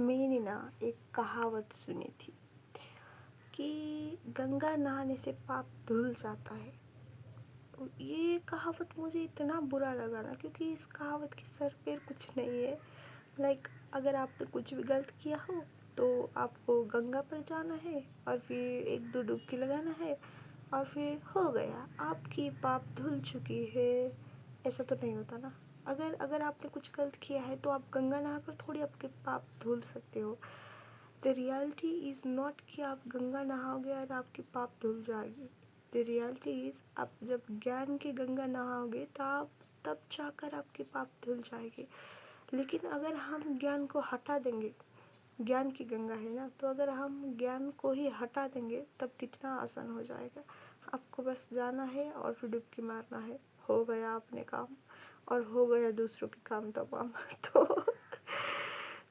میں نے نا ایک کہاوت سنی تھی کہ گنگا نہانے سے پاپ دھل جاتا ہے. یہ کہاوت مجھے اتنا برا لگا نا، کیونکہ اس کہاوت کے سر پیر کچھ نہیں ہے. اگر آپ نے کچھ بھی غلط کیا ہو تو آپ کو گنگا پر جانا ہے اور پھر ایک دو ڈبکی لگانا ہے اور پھر ہو گیا، آپ کی پاپ دھل چکی ہے. ایسا تو نہیں ہوتا نا. اگر آپ نے کچھ غلط کیا ہے تو آپ گنگا نہا کر تھوڑی آپ کے پاپ دھل سکتے ہو. The reality is not کہ آپ گنگا نہاؤ گے اور آپ کی پاپ دھل جائے گی. The reality is آپ جب گیان کی گنگا نہاؤ گے تب جا کر آپ کی پاپ دھل جائے گی. لیکن اگر ہم گیان کو ہٹا دیں گے، گیان کی گنگا ہے نا، تو اگر ہم گیان کو ہی ہٹا دیں گے تب کتنا آسان ہو جائے گا. آپ کو بس جانا ہے اور پھر ڈبکی مارنا ہے، ہو گیا اپنے کام اور ہو گیا دوسروں کے کام تمام.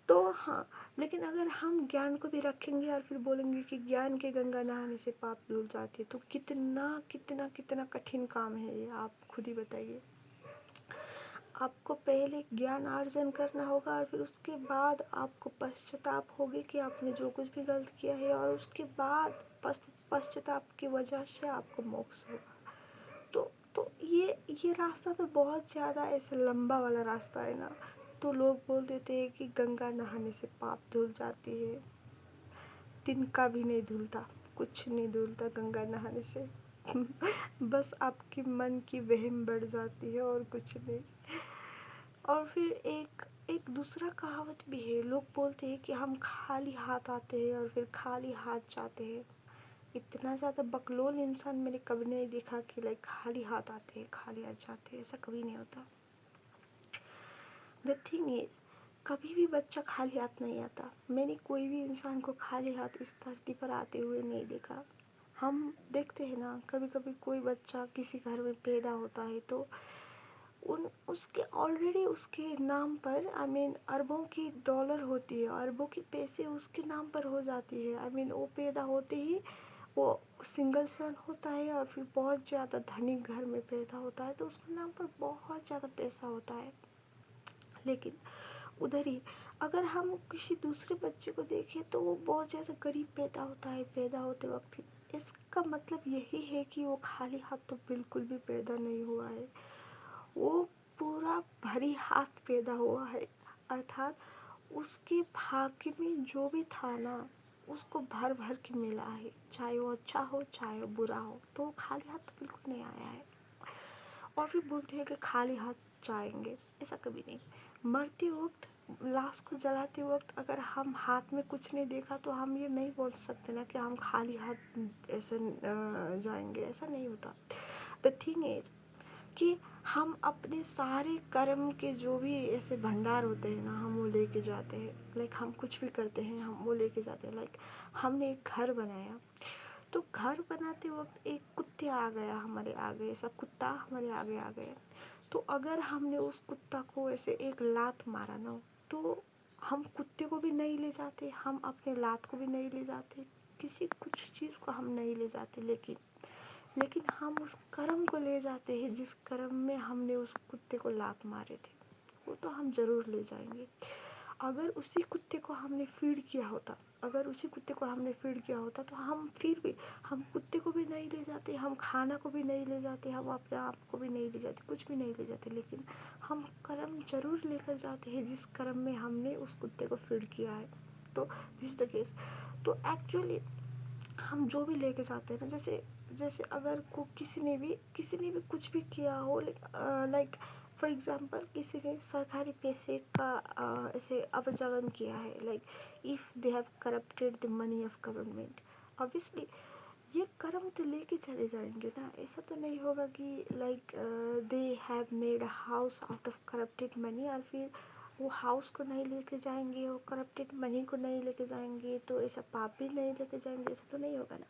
تو ہاں، لیکن اگر ہم گیان کو بھی رکھیں گے اور پھر بولیں گے کہ گیان کے گنگا نہانے سے پاپ دھل جاتی ہے، تو کتنا کٹھن کام ہے یہ. آپ خود ہی بتائیے. آپ کو پہلے گیان آرجن کرنا ہوگا اور پھر اس کے بعد آپ کو پشچاتاپ ہوگی کہ آپ نے جو کچھ بھی غلط کیا ہے، اور اس کے بعد پشچاتاپ کی وجہ سے آپ کو موکش ہوگا. تو یہ راستہ تو بہت زیادہ ایسا لمبا والا راستہ ہے نا. تو لوگ بول دیتے ہیں کہ گنگا نہانے سے پاپ دھل جاتی ہے. دن کا بھی نہیں دھلتا، کچھ نہیں دھلتا گنگا نہانے سے. بس آپ کی من کی وہم بڑھ جاتی ہے اور کچھ نہیں. اور پھر ایک دوسرا کہاوت بھی ہے. لوگ بولتے ہیں کہ ہم خالی ہاتھ آتے ہیں اور پھر خالی ہاتھ جاتے ہیں. اتنا زیادہ بکلول انسان میں نے کبھی نہیں دیکھا کہ خالی ہاتھ آتے ہیں خالی ہاتھ جاتے ہیں. ایسا کبھی نہیں ہوتا. The thing is، کبھی بھی بچہ خالی ہاتھ نہیں آتا. میں نے کوئی بھی انسان کو خالی ہاتھ اس دھرتی پر آتے ہوئے نہیں دیکھا. ہم دیکھتے ہیں نا، کبھی کبھی کوئی بچہ کسی گھر میں پیدا ہوتا ہے تو اس کے آلریڈی اس کے نام پر اربوں کی ڈالر ہوتی ہے، اربوں کی پیسے اس کے نام پر ہو جاتی ہے. وہ پیدا ہوتے ہی وہ سنگل سن ہوتا ہے اور پھر بہت زیادہ دھنی گھر میں پیدا ہوتا ہے، تو اس کے نام پر بہت زیادہ پیسہ ہوتا ہے. لیکن ادھر ہی اگر ہم کسی دوسرے بچے کو دیکھیں تو وہ بہت زیادہ غریب پیدا ہوتا ہے پیدا ہوتے وقت. اس کا مطلب یہی ہے کہ وہ خالی ہاتھ تو بالکل بھی پیدا نہیں ہوا ہے، وہ پورا بھری ہاتھ پیدا ہوا ہے. ارتھات اس کے بھاگیہ میں جو بھی تھا نا، اس کو بھر بھر کے ملا ہے، چاہے وہ اچھا ہو چاہے وہ برا ہو. تو وہ خالی ہاتھ تو بالکل نہیں آیا ہے. اور پھر بولتے ہیں کہ خالی ہاتھ جائیں گے. ایسا کبھی نہیں. مرتے وقت، لاش کو جلاتے وقت اگر ہم ہاتھ میں کچھ نہیں دیکھا تو ہم یہ نہیں بول سکتے نا کہ ہم خالی ہاتھ ایسے جائیں گے. ایسا نہیں ہوتا. The thing is کہ ہم اپنے سارے کرم کے جو بھی ایسے بھنڈار ہوتے ہیں نا، ہم وہ لے کے جاتے ہیں. ہم کچھ بھی کرتے ہیں ہم وہ لے کے جاتے ہیں. ہم نے ایک گھر بنایا تو گھر بناتے وقت ایک کتے آ گیا ہمارے آگے، ایسا کتا ہمارے آگے آ گیا. تو اگر ہم نے اس کتا کو ایسے ایک لات مارا نا، تو ہم کتے کو بھی نہیں لے جاتے، ہم اپنے لات کو بھی نہیں لے جاتے، کسی کچھ چیز کو ہم نہیں لے جاتے. لیکن ہم اس کرم کو لے جاتے ہیں جس کرم میں ہم نے اس کتے کو لات مارے تھے، وہ تو ہم ضرور لے جائیں گے. اگر اسی کتے کو ہم نے فیڈ کیا ہوتا تو ہم پھر بھی ہم کتے کو بھی نہیں لے جاتے، ہم کھانا کو بھی نہیں لے جاتے، ہم اپنے آپ کو بھی نہیں لے جاتے، کچھ بھی نہیں لے جاتے. لیکن ہم کرم ضرور لے کر جاتے ہیں جس کرم میں ہم نے اس کتے کو فیڈ کیا ہے. تو دس از دا کیس. تو ایکچولی ہم جو بھی لے کے جاتے ہیں نا، جیسے اگر کسی نے بھی کچھ بھی کیا ہو، فار ایگزامپل کسی نے سرکاری پیسے کا ایسے اپچلن کیا ہے، if they have corrupted the money of government, obviously یہ کرم تو لے کے چلے جائیں گے نا. ایسا تو نہیں ہوگا کہ they have made a house out of corrupted money اور پھر وہ ہاؤس کو نہیں لے کے جائیں گے، وہ کرپٹڈ منی کو نہیں لے کے جائیں گے، تو ایسا پاپ بھی نہیں لے کے جائیں گے. ایسا تو نہیں ہوگا نا.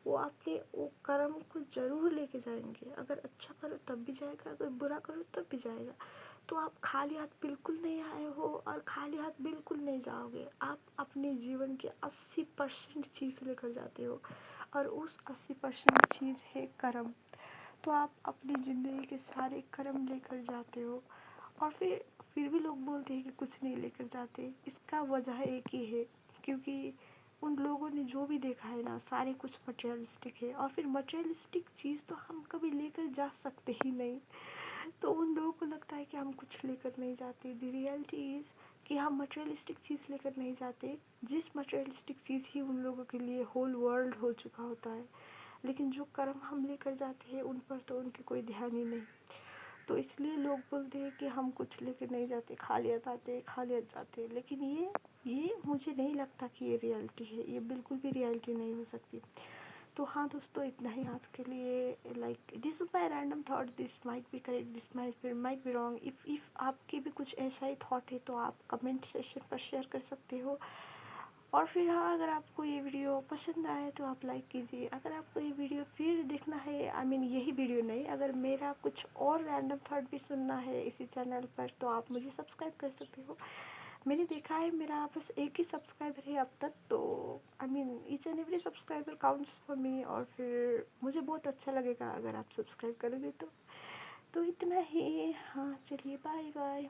وہ اپنے وہ کرم کو ضرور لے کے جائیں گے. اگر اچھا کرو تب بھی جائے گا، اگر برا کرو تب بھی جائے گا. تو آپ خالی ہاتھ بالکل نہیں آئے ہو اور خالی ہاتھ بالکل نہیں جاؤ گے. آپ اپنے جیون کے 80% چیز لے کر جاتے ہو، اور اس 80% چیز ہے کرم. تو آپ اپنی زندگی کے سارے کرم لے کر جاتے ہو، اور پھر پھر بھی لوگ بولتے ہیں کہ کچھ نہیں لے کر جاتے. اس کا وجہ ایک ہی ہے، کیونکہ ان لوگوں نے جو بھی دیکھا ہے نا سارے کچھ مٹیریلسٹک ہے، اور پھر مٹیریلسٹک چیز تو ہم کبھی لے کر جا سکتے ہی نہیں. تو ان لوگوں کو لگتا ہے کہ ہم کچھ لے کر نہیں جاتے. دی ریئلٹی از کہ ہم مٹیریلسٹک چیز لے کر نہیں جاتے. جس مٹیریلسٹک چیز ہی ان لوگوں کے لیے ہول ورلڈ ہو چکا ہوتا ہے، لیکن جو کرم ہم لے کر جاتے ہیں ان پر تو ان کی کوئی دھیان ہی نہیں. تو اس لیے لوگ بولتے ہیں کہ ہم کچھ لے کے نہیں جاتے، خالیت آتے خالیت جاتے. لیکن یہ مجھے نہیں لگتا کہ یہ ریئلٹی ہے، یہ بالکل بھی ریئلٹی نہیں ہو سکتی. تو ہاں دوستو، اتنا ہی آج کے لیے. Like this is my random thought, this might be correct, this might be wrong. If آپ کے بھی کچھ ایسا ہی تھاٹ ہے تو آپ کمنٹ سیکشن پر شیئر کر سکتے ہو. اور پھر ہاں، اگر آپ کو یہ ویڈیو پسند آئے تو آپ لائک کیجیے. اگر آپ کو یہ ویڈیو پھر دیکھنا ہے، یہی ویڈیو نہیں، اگر میرا کچھ اور رینڈم تھاٹ بھی سننا ہے اسی چینل پر تو آپ مجھے سبسکرائب کر سکتے ہو. میں نے دیکھا ہے میرا بس ایک ہی سبسکرائبر ہے اب تک، تو each and every subscriber counts for me. اور پھر مجھے بہت اچھا لگے گا اگر آپ سبسکرائب کرو گے تو اتنا ہی. ہاں چلیے، بائے بائے.